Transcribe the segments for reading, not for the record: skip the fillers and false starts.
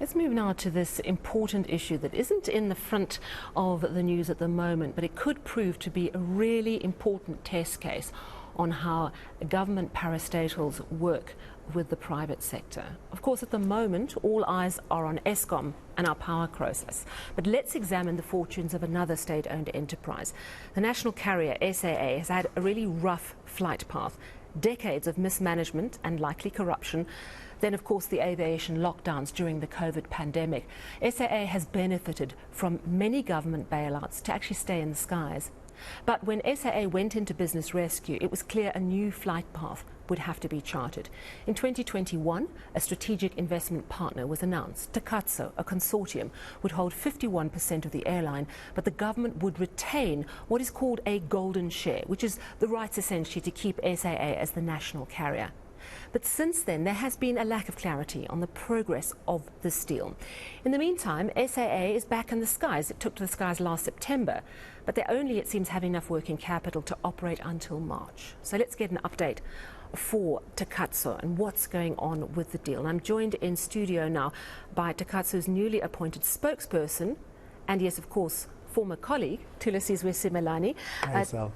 Let's move now to this important issue that isn't in the front of the news at the moment, but it could prove to be a really important test case on how government parastatals work with the private sector. Of course, at the moment, all eyes are on Eskom and our power crisis. But let's examine the fortunes of another state-owned enterprise. The national carrier, SAA, has had a really rough flight path, decades of mismanagement and likely corruption. Then, of course, the aviation lockdowns during the COVID pandemic. SAA has benefited from many government bailouts to actually stay in the skies. But when SAA went into business rescue, it was clear a new flight path would have to be charted. In 2021, a strategic investment partner was announced. Takatso, a consortium, would hold 51% of the airline, but the government would retain what is called a golden share, which is the rights essentially to keep SAA as the national carrier. But since then, there has been a lack of clarity on the progress of this deal. In the meantime, SAA is back in the skies. It took to the skies last September, but they only, it seems, have enough working capital to operate until March. So let's get an update for Takatso and what's going on with the deal. I'm joined in studio now by Takatso's newly appointed spokesperson, and yes, of course, former colleague, Thulasizwe Simelane.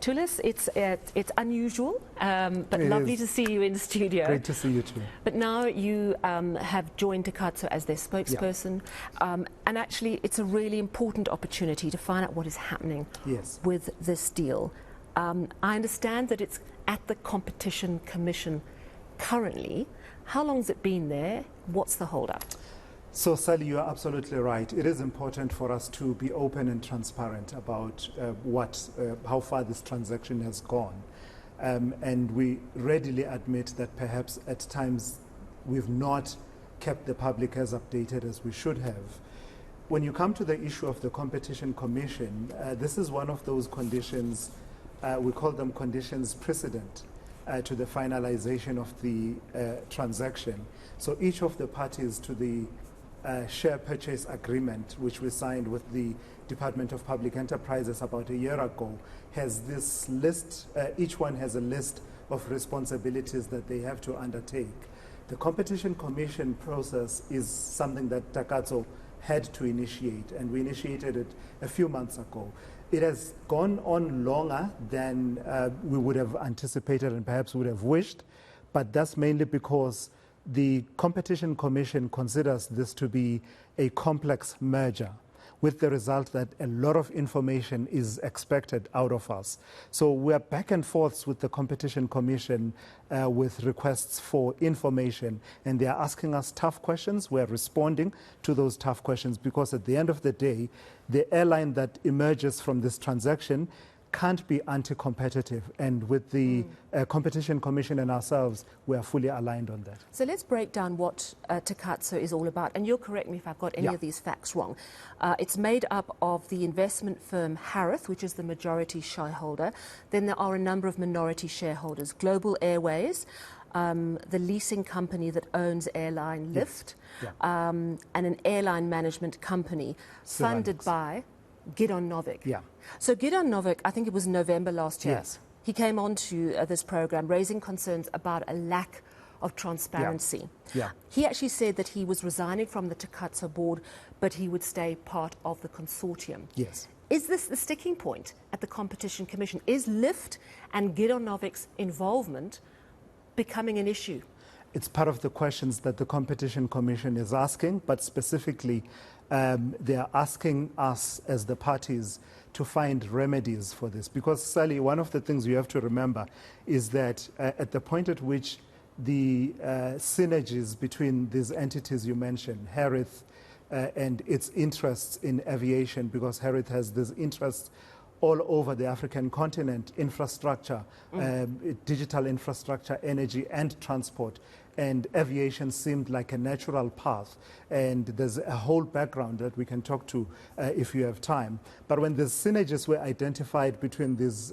Thulas, it's unusual, but lovely to see you in the studio. Great to see you too. But now you have joined Takatso as their spokesperson, and actually it's a really important opportunity to find out what is happening with this deal. I understand that it's at the Competition Commission currently. How long has it been there? What's the hold-up? So, Sally, you are absolutely right. It is important for us to be open and transparent about how far this transaction has gone. And we readily admit that perhaps at times we've not kept the public as updated as we should have. When you come to the issue of the Competition Commission, this is one of those conditions, we call them conditions precedent to the finalization of the transaction. So each of the parties to the share purchase agreement, which we signed with the Department of Public Enterprises about a year ago, has this list. Each one has a list of responsibilities that they have to undertake. The Competition Commission process is something that Takatso had to initiate, and we initiated it a few months ago. It has gone on longer than we would have anticipated and perhaps would have wished, but that's mainly because the Competition Commission considers this to be a complex merger, with the result that a lot of information is expected out of us. So we are back and forth with the Competition Commission with requests for information, and they are asking us tough questions. We are responding to those tough questions because at the end of the day, the airline that emerges from this transaction can't be anti-competitive, and with the Competition Commission and ourselves, we are fully aligned on that. So let's break down what Takatso is all about, and you'll correct me if I've got any of these facts wrong. It's made up of the investment firm Harith, which is the majority shareholder. Then there are a number of minority shareholders: Global Airways, the leasing company that owns airline Lift, and an airline management company funded by Gideon Novik. So Gideon Novik, I think it was November last year, he came on to this program raising concerns about a lack of transparency. He actually said that he was resigning from the Takatso board, but he would stay part of the consortium. Is this the sticking point at the Competition Commission? Is Lift and Gideon Novik's involvement becoming an issue? It's part of the questions that the Competition Commission is asking, but specifically they are asking us as the parties to find remedies for this. Because, Sally, one of the things you have to remember is that at the point at which the synergies between these entities you mentioned, Harith and its interests in aviation, because Harith has these interests all over the African continent, infrastructure, digital infrastructure, energy and transport. And aviation seemed like a natural path. And there's a whole background that we can talk to if you have time. But when the synergies were identified between these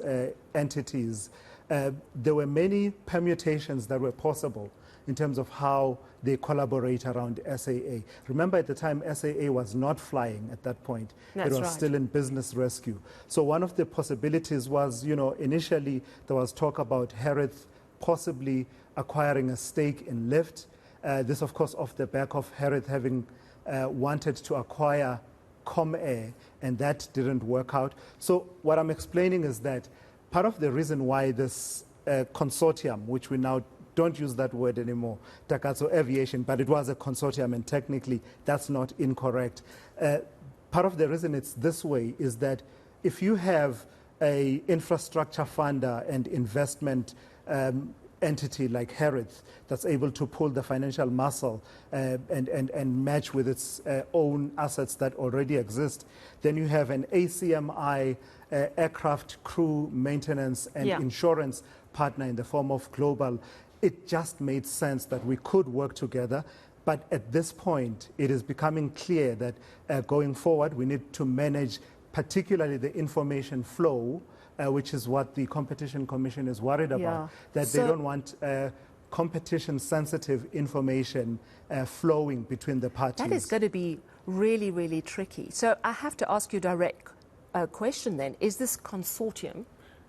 entities, there were many permutations that were possible in terms of how they collaborate around SAA. Remember, at the time, SAA was not flying at that point. It was still in business rescue. So one of the possibilities was, initially there was talk about Harith possibly acquiring a stake in Lift. This, of course, off the back of Harith having wanted to acquire ComAir, and that didn't work out. So what I'm explaining is that part of the reason why this consortium, which we now don't use that word anymore, Takatso Aviation, but it was a consortium, and technically that's not incorrect. Part of the reason it's this way is that if you have a infrastructure funder and investment entity like Herith that's able to pull the financial muscle and match with its own assets that already exist, then you have an ACMI aircraft crew maintenance and insurance partner in the form of Global. It just made sense that we could work together. But at this point, it is becoming clear that going forward, we need to manage particularly the information flow, which is what the Competition Commission is worried about, that they don't want competition-sensitive information flowing between the parties. That is going to be really, really tricky. So I have to ask you a direct question then. Is this consortium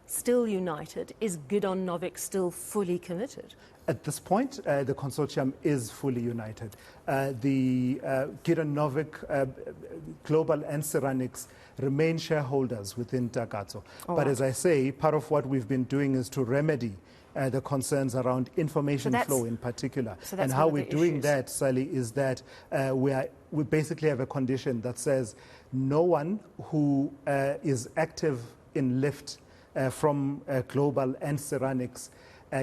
still united? Is Gideon Novick still fully committed? At this point, the consortium is fully united. The Gideon Novick, Global and Ceramics remain shareholders within Takatso. But as I say, part of what we've been doing is to remedy the concerns around information flow in particular. And how we're doing that, Sally, is that we basically have a condition that says no one who is active in lift from Global and Ceramics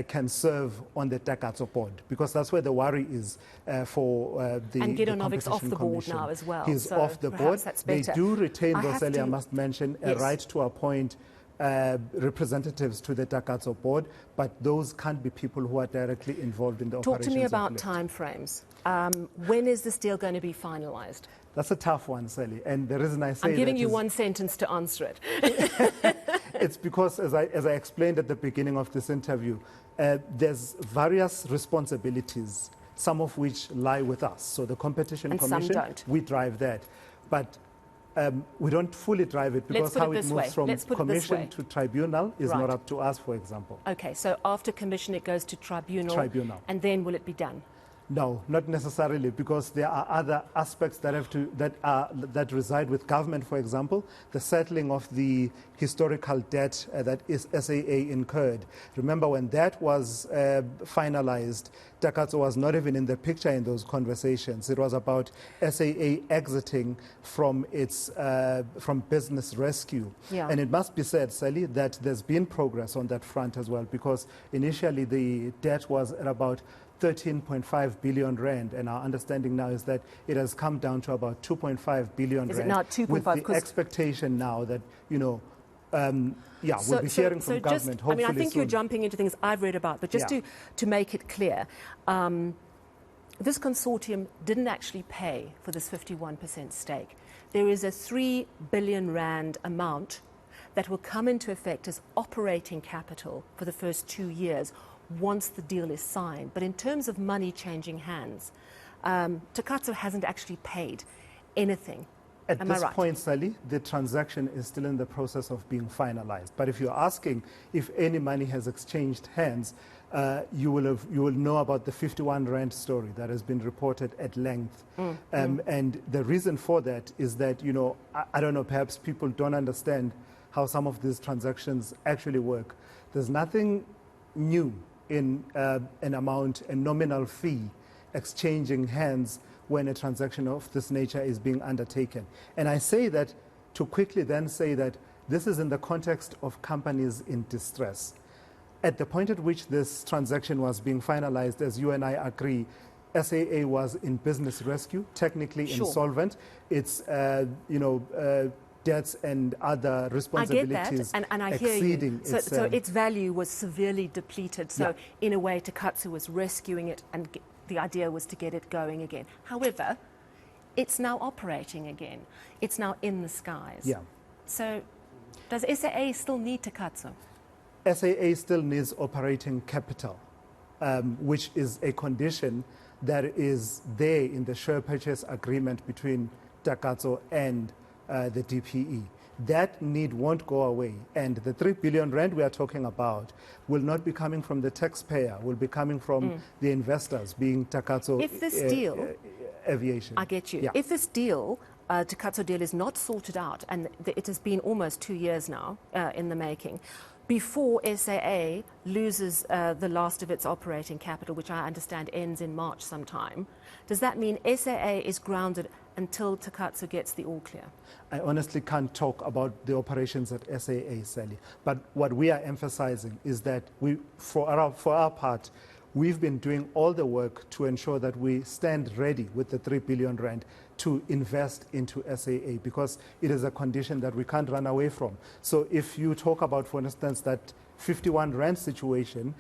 can serve on the Takatso board, because that's where the worry is for the And Gideon Novick's Competition off the board Commission. now as well. He's so off the board. They do retain, I must mention, a right to appoint representatives to the Takatso board, but those can't be people who are directly involved in the operations. Talk to me about timeframes. When is this deal going to be finalized? That's a tough one, Sally, and the reason I say I'm giving you one sentence to answer it. It's because, as I explained at the beginning of this interview, there's various responsibilities, some of which lie with us. So the Competition Commission, we drive that. But we don't fully drive it, because how it moves from commission to tribunal is not up to us, for example. Okay, so after commission it goes to tribunal. And then will it be done? No, not necessarily, because there are other aspects that reside with government. For example, the settling of the historical debt that is SAA incurred. Remember, when that was finalized, Takatso was not even in the picture in those conversations. It was about SAA exiting from its from business rescue. And it must be said, Sally, that there's been progress on that front as well, because initially the debt was at about 13.5 billion rand, and our understanding now is that it has come down to about 2.5 billion rand. Is it now 2.5? With the expectation now that, we'll be hearing from government hopefully I think soon. you're jumping into things I've read about, but just to make it clear, this consortium didn't actually pay for this 51% stake. There is a 3 billion rand amount that will come into effect as operating capital for the first 2 years once the deal is signed. But in terms of money changing hands, Takatso hasn't actually paid anything. At this point, Sally, the transaction is still in the process of being finalized. But if you're asking if any money has exchanged hands, you will know about the 51 rand story that has been reported at length. And the reason for that is that, I don't know, perhaps people don't understand how some of these transactions actually work. There's nothing new in an amount, a nominal fee, exchanging hands when a transaction of this nature is being undertaken. And I say that to quickly then say that this is in the context of companies in distress. At the point at which this transaction was being finalized, as you and I agree, SAA was in business rescue, technically insolvent. It's, debts and other responsibilities I get that, and I exceeding hear you. So its value was severely depleted. So in a way, Takatso was rescuing it, and the idea was to get it going again. However, it's now operating again. It's now in the skies. So does SAA still need Takatso? SAA still needs operating capital, which is a condition that is there in the share purchase agreement between Takatso and the DPE. That need won't go away, and the 3 billion rand we are talking about will not be coming from the taxpayer, will be coming from the investors, being Takatso. If this deal aviation. I get you. Yeah. If this deal, Takatso deal, is not sorted out, and it has been almost 2 years now in the making, before SAA loses the last of its operating capital, which I understand ends in March sometime, does that mean SAA is grounded until Takatso gets the all clear? I honestly can't talk about the operations at SAA, Sally. But what we are emphasizing is that for our part, we've been doing all the work to ensure that we stand ready with the 3 billion rand to invest into SAA, because it is a condition that we can't run away from. So if you talk about, for instance, that 51 rand situation,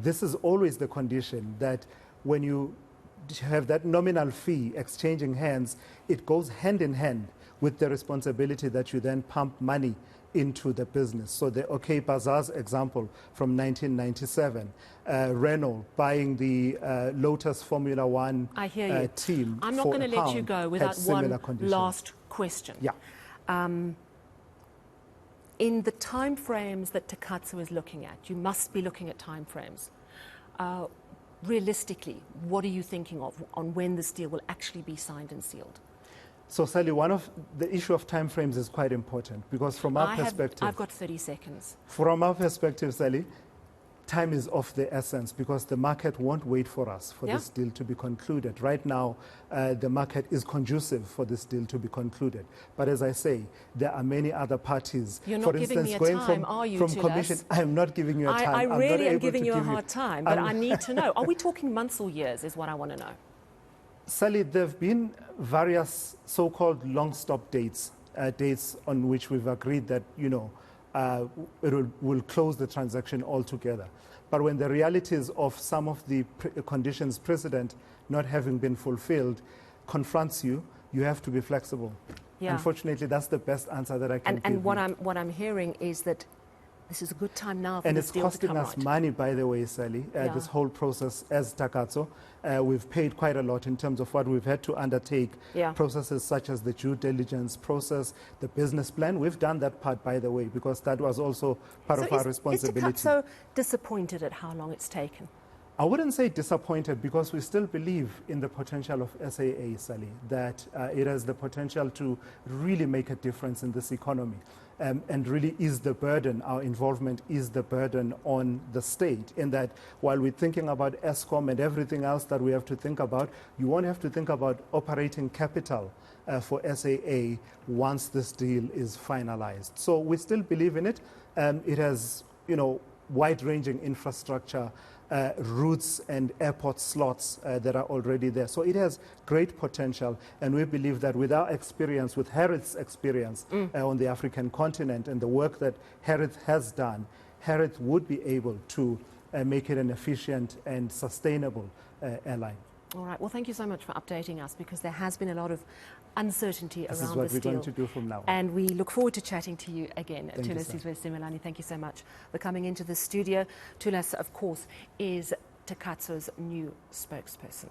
this is always the condition that when you have that nominal fee exchanging hands, it goes hand in hand with the responsibility that you then pump money into the business. So the OK Bazaar's example from 1997, Renault buying the Lotus Formula One team. I'm not going to let you go without one last question. Yeah. In the time frames that Takatso is looking at, you must be looking at time frames. Realistically, what are you thinking of on when this deal will actually be signed and sealed? So, Sally, the issue of timeframes is quite important, because from our perspective... I've got 30 seconds. From our perspective, Sally, time is of the essence, because the market won't wait for us for this deal to be concluded. Right now, the market is conducive for this deal to be concluded. But as I say, there are many other parties. You're not giving me a time, are you, from commission, I am not giving you a time. I really am giving you a hard time, but I need to know. Are we talking months or years is what I want to know. Sally, there have been various so-called long stop dates, dates on which we've agreed that, we'll close the transaction altogether. But when the realities of some of the conditions precedent not having been fulfilled confronts you, you have to be flexible. Yeah. Unfortunately, that's the best answer that I can give and you. what I'm hearing is that this is a good time now for this deal to come right. And it's costing us money, by the way, Sally, this whole process as Takatso. We've paid quite a lot in terms of what we've had to undertake, processes such as the due diligence process, the business plan. We've done that part, by the way, because that was also part of our responsibility. Is Takatso disappointed at how long it's taken? I wouldn't say disappointed, because we still believe in the potential of SAA, Sally, that it has the potential to really make a difference in this economy. And really is the burden, our involvement is the burden on the state, in that while we're thinking about Eskom and everything else that we have to think about, you won't have to think about operating capital for SAA once this deal is finalized. So we still believe in it. It has, wide-ranging infrastructure, routes and airport slots that are already there. So it has great potential, and we believe that with our experience, with Harith's experience on the African continent and the work that Harith has done, Harith would be able to make it an efficient and sustainable airline. All right. Well, thank you so much for updating us, because there has been a lot of uncertainty around this deal. This is what we're going to do from now on. And we look forward to chatting to you again. Thulasizwe Simelane, thank you so much for coming into the studio. Thulas, of course, is Takatso's new spokesperson.